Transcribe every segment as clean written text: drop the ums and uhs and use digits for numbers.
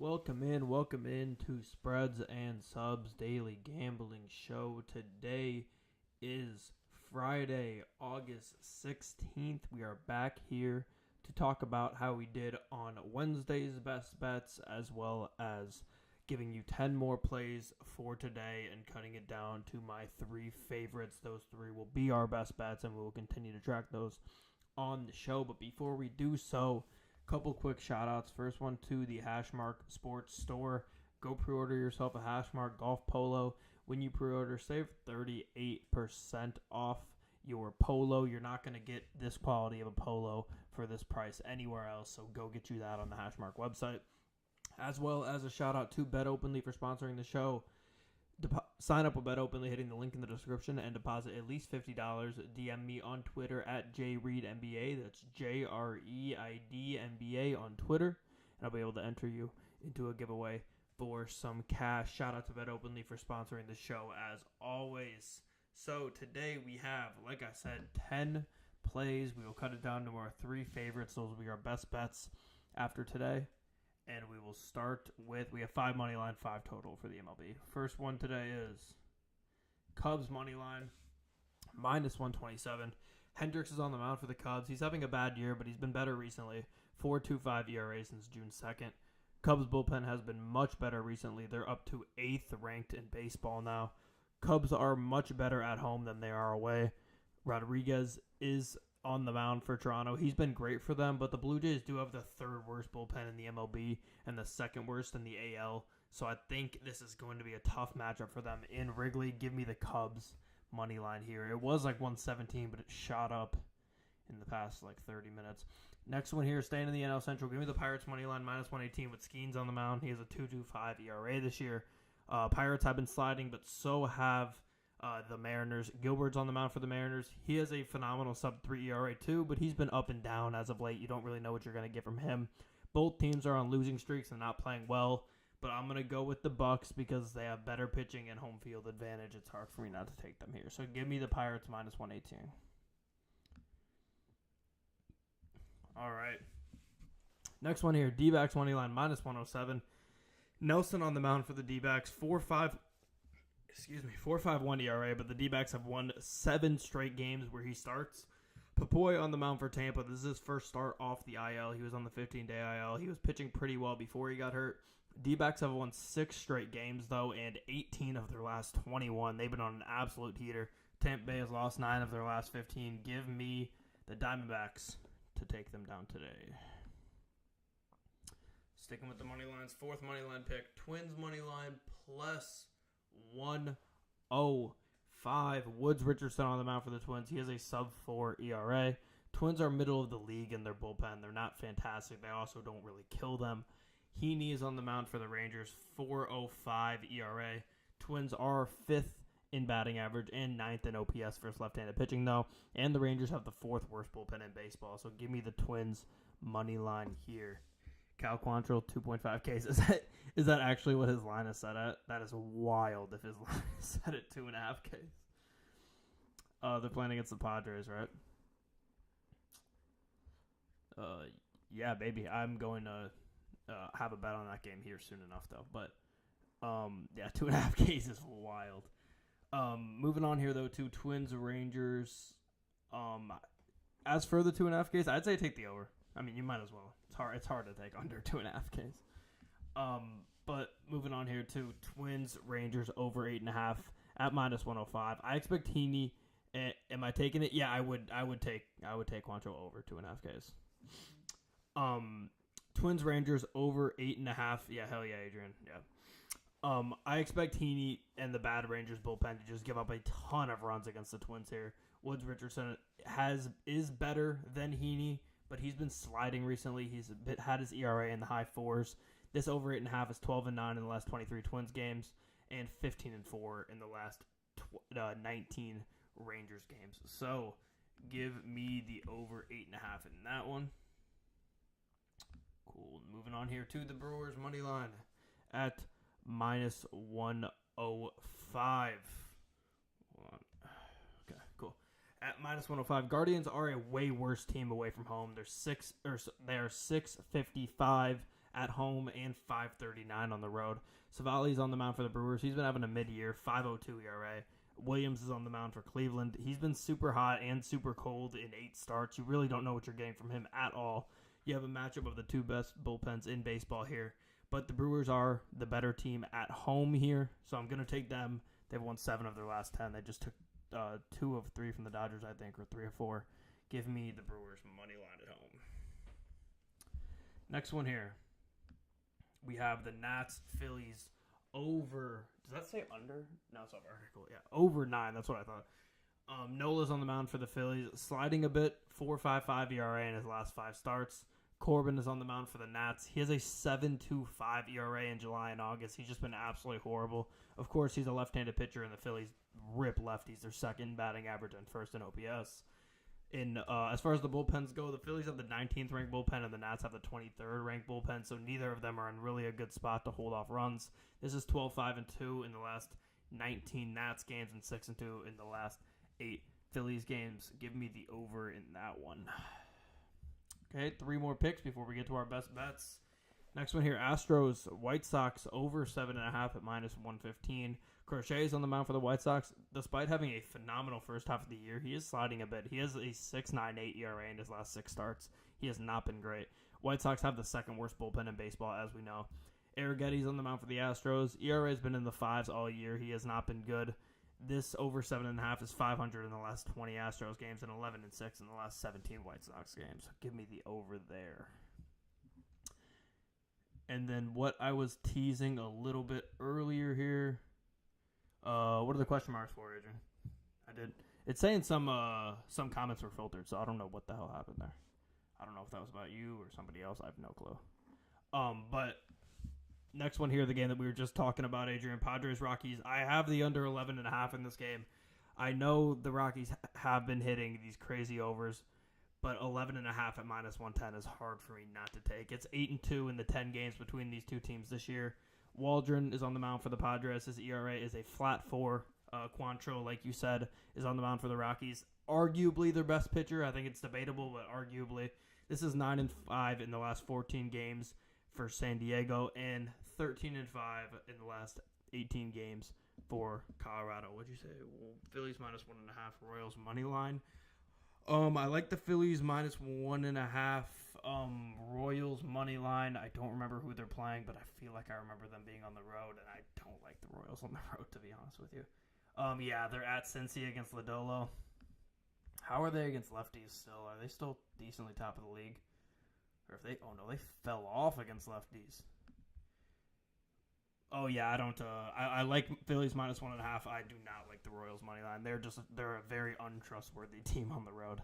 Welcome in to Spreads and Subs Daily Gambling Show. Today is Friday, August 16th. We are back here to talk about how we did on Wednesday's best bets, as well as giving you 10 more plays for today and cutting it down to my three favorites. Those three will be our best bets, and we will continue to track those on the show. But before we do so, couple quick shout outs. First one to the Hashmark Sports Store. Go pre-order yourself a Hashmark Golf Polo. When you pre-order, save 38% off your polo. You're not going to get this quality of a polo for this price anywhere else, so go get you that on the Hashmark website. As well as a shout out to Bet Openly for sponsoring the show. Sign up with Bet Openly, hitting the link in the description, and deposit at least $50. DM me on Twitter at JReedNBA. That's JREIDNBA on Twitter, and I'll be able to enter you into a giveaway for some cash. Shout out to Bet Openly for sponsoring the show as always. So today we have, like I said, 10 plays. We will cut it down to our three favorites. Those will be our best bets after today. And we will start with, we have 5 money line, 5 total for the MLB. First one today is Cubs money line, minus 127. Hendricks is on the mound for the Cubs. He's having a bad year, but he's been better recently. 4.25 ERA since June 2nd. Cubs bullpen has been much better recently. They're up to 8th ranked in baseball now. Cubs are much better at home than they are away. Rodriguez is on the mound for Toronto. He's been great for them, but the Blue Jays do have the third worst bullpen in the MLB and the second worst in the AL. So I think this is going to be a tough matchup for them in Wrigley. Give me the Cubs money line here. It was like 117, but it shot up in the past 30 minutes. Next one here, staying in the NL Central. Give me the Pirates money line, minus 118 with Skeens on the mound. He has a 2.25 ERA this year. Pirates have been sliding, but so have the Mariners. Gilbert's on the mound for the Mariners. He has a phenomenal sub-3 ERA too, but he's been up and down as of late. You don't really know what you're going to get from him. Both teams are on losing streaks and not playing well, but I'm going to go with the Bucks because they have better pitching and home field advantage. It's hard for me not to take them here. So give me the Pirates minus 118. All right. Next one here, D-backs money line minus 107. Nelson on the mound for the D-backs, 4.51 ERA, but the D-backs have won 7 straight games where he starts. Papoy on the mound for Tampa. This is his first start off the IL. He was on the 15-day IL. He was pitching pretty well before he got hurt. D-backs have won 6 straight games, though, and 18 of their last 21. They've been on an absolute heater. Tampa Bay has lost 9 of their last 15. Give me the Diamondbacks to take them down today. Sticking with the money lines, fourth money line pick, Twins money line plus 105. Woods Richardson on the mound for the Twins. He has a sub-4 ERA. Twins are middle of the league in their bullpen. They're not fantastic. They also don't really kill them. Heaney is on the mound for the Rangers. 4.05 ERA. Twins are 5th in batting average and 9th in OPS versus left-handed pitching, though. And the Rangers have the 4th worst bullpen in baseball. So give me the Twins money line here. Cal Quantrill, 2.5 Ks. Is that actually what his line is set at? That is wild if his line is set at 2.5 Ks. They're playing against the Padres, right? Yeah, baby. I'm going to have a bet on that game here soon enough, though. But, 2.5 Ks is wild. Moving on here, though, to Twins, Rangers. As for the 2.5 Ks, I'd say take the over. I mean, you might as well. It's hard to take under 2.5 Ks. But moving on here to Twins, Rangers over 8.5 at minus 105. I expect Heaney. Am I taking it? Yeah, I would take Quantrill over 2.5 Ks. Twins, Rangers over 8.5. Yeah, hell yeah, Adrian. Yeah. I expect Heaney and the bad Rangers bullpen to just give up a ton of runs against the Twins here. Woods Richardson is better than Heaney, but he's been sliding recently. He's had his ERA in the high 4s. This over 8.5 is 12-9 in the last 23 Twins games and 15-4 in the last 19 Rangers games. So give me the over 8.5 in that one. Cool. Moving on here to the Brewers money line at minus 105. Hold on. Okay, cool. At minus 105, Guardians are a way worse team away from home. They are 655 at home and 5.39 on the road. Savali's on the mound for the Brewers. He's been having a mid-year 5.02 ERA. Williams is on the mound for Cleveland. He's been super hot and super cold in 8 starts. You really don't know what you're getting from him at all. You have a matchup of the 2 best bullpens in baseball here. But the Brewers are the better team at home here, so I'm going to take them. They've won 7 of their last 10. They just took 2 of 3 from the Dodgers, I think, or 3 or 4. Give me the Brewers money line at home. Next one here. We have the Nats, Phillies over. Does that say under? No, it's over. Okay, cool. Yeah, over 9. That's what I thought. Nola's on the mound for the Phillies, sliding a bit. 4.55 ERA in his last 5 starts. Corbin is on the mound for the Nats. He has a 7.25 ERA in July and August. He's just been absolutely horrible. Of course, he's a left-handed pitcher, and the Phillies rip lefties. They're second batting average and first in OPS. As far as the bullpens go, the Phillies have the 19th ranked bullpen, and the Nats have the 23rd ranked bullpen, so neither of them are in really a good spot to hold off runs. This is 12-5-2 in the last 19 Nats games and 6-2 in the last 8 Phillies games. Give me the over in that one. Okay, 3 more picks before we get to our best bets. Next one here, Astros, White Sox over 7.5 at -115. Crochet's on the mound for the White Sox. Despite having a phenomenal first half of the year, he is sliding a bit. He has a 6.98 ERA in his last 6 starts. He has not been great. White Sox have the second worst bullpen in baseball, as we know. Arrietty's on the mound for the Astros. ERA has been in the 5s all year. He has not been good. This over 7.5 is 500 in the last 20 Astros games and 11-6 in the last 17 White Sox games. Give me the over there. And then what I was teasing a little bit earlier here. What are the question marks for, Adrian? I did. It's saying some comments were filtered, so I don't know what the hell happened there. I don't know if that was about you or somebody else. I have no clue. But next one here, the game that we were just talking about, Adrian, Padres-Rockies. I have the under 11.5 in this game. I know the Rockies have been hitting these crazy overs, but 11.5 at -110 is hard for me not to take. It's 8-2 in the 10 games between these two teams this year. Waldron is on the mound for the Padres. His ERA is a flat 4. Quantrill, like you said, is on the mound for the Rockies. Arguably their best pitcher. I think it's debatable, but arguably. This is 9-5 in the last 14 games for San Diego and 13-5 in the last 18 games for Colorado. What'd you say? Well, Phillies -1.5, Royals money line. I like the Phillies -1.5. Royals money line. I don't remember who they're playing, but I feel like I remember them being on the road, and I don't like the Royals on the road, to be honest with you. Yeah, they're at Cincy against Lodolo. How are they against lefties still? Are they still decently top of the league? Or if they, oh no, they fell off against lefties. Oh yeah, I don't. I like Phillies -1.5. I do not like the Royals money line. They're a very untrustworthy team on the road.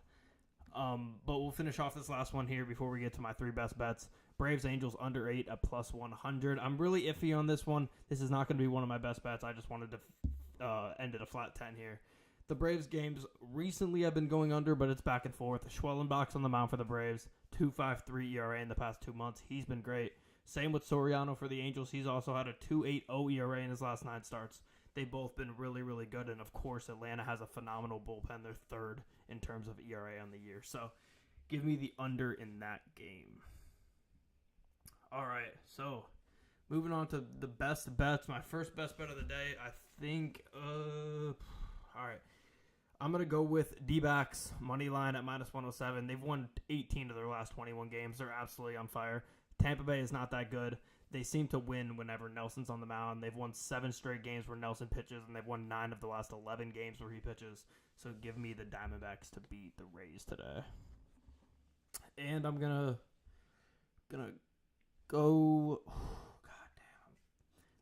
But we'll finish off this last one here before we get to my 3 best bets. Braves Angels under 8 at +100. I'm really iffy on this one. This is not going to be one of my best bets. I just wanted to end at a flat 10 here. The Braves games recently have been going under, but it's back and forth. Schwellenbach's on the mound for the Braves. 2.53 ERA in the past 2 months. He's been great. Same with Soriano for the Angels. He's also had a 2.80 ERA in his last 9 starts. They've both been really, really good. And, of course, Atlanta has a phenomenal bullpen. They're 3rd in terms of ERA on the year. So, give me the under in that game. All right. So, moving on to the best bets. My first best bet of the day, I think, all right. I'm going to go with D-backs money line at -107. They've won 18 of their last 21 games. They're absolutely on fire. Tampa Bay is not that good. They seem to win whenever Nelson's on the mound. They've won 7 straight games where Nelson pitches, and they've won 9 of the last 11 games where he pitches. So give me the Diamondbacks to beat the Rays today. And I'm gonna go. Oh, God damn,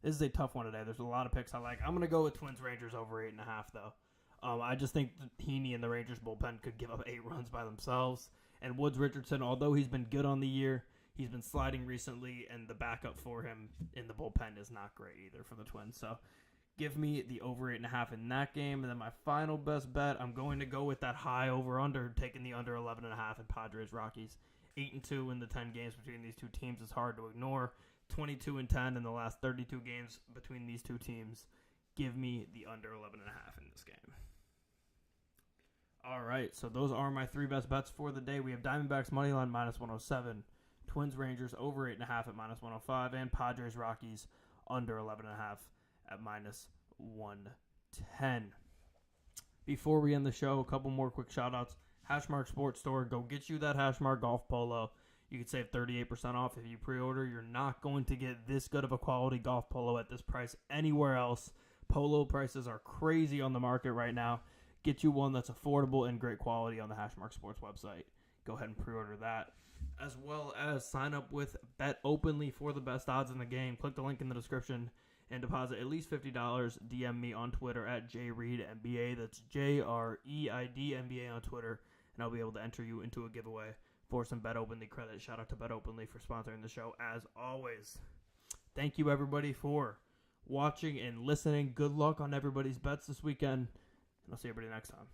this is a tough one today. There's a lot of picks I like. I'm gonna go with Twins Rangers over 8.5 though. I just think Heaney and the Rangers bullpen could give up 8 runs by themselves. And Woods Richardson, although he's been good on the year, he's been sliding recently, and the backup for him in the bullpen is not great either for the Twins. So give me the over 8.5 in that game. And then my final best bet, I'm going to go with that high over-under, taking the under 11.5 in Padres-Rockies. 8-2 in the 10 games between these two teams is hard to ignore. 22-10 in the last 32 games between these two teams. Give me the under 11.5 in this game. All right, so those are my 3 best bets for the day. We have Diamondbacks money line -107, Twins Rangers over 8.5 at -105, and Padres Rockies under 11.5 at -110. Before we end the show, a couple more quick shout-outs. Hashmark Sports Store, go get you that Hashmark golf polo. You can save 38% off if you pre-order. You're not going to get this good of a quality golf polo at this price anywhere else. Polo prices are crazy on the market right now. Get you one that's affordable and great quality on the Hashmark Sports website. Go ahead and pre-order that. As well as sign up with Bet Openly for the best odds in the game. Click the link in the description and deposit at least $50. DM me on Twitter at JReidNBA. That's JREIDNBA on Twitter. And I'll be able to enter you into a giveaway for some Bet Openly credit. Shout out to Bet Openly for sponsoring the show as always. Thank you everybody for watching and listening. Good luck on everybody's bets this weekend. And I'll see everybody next time.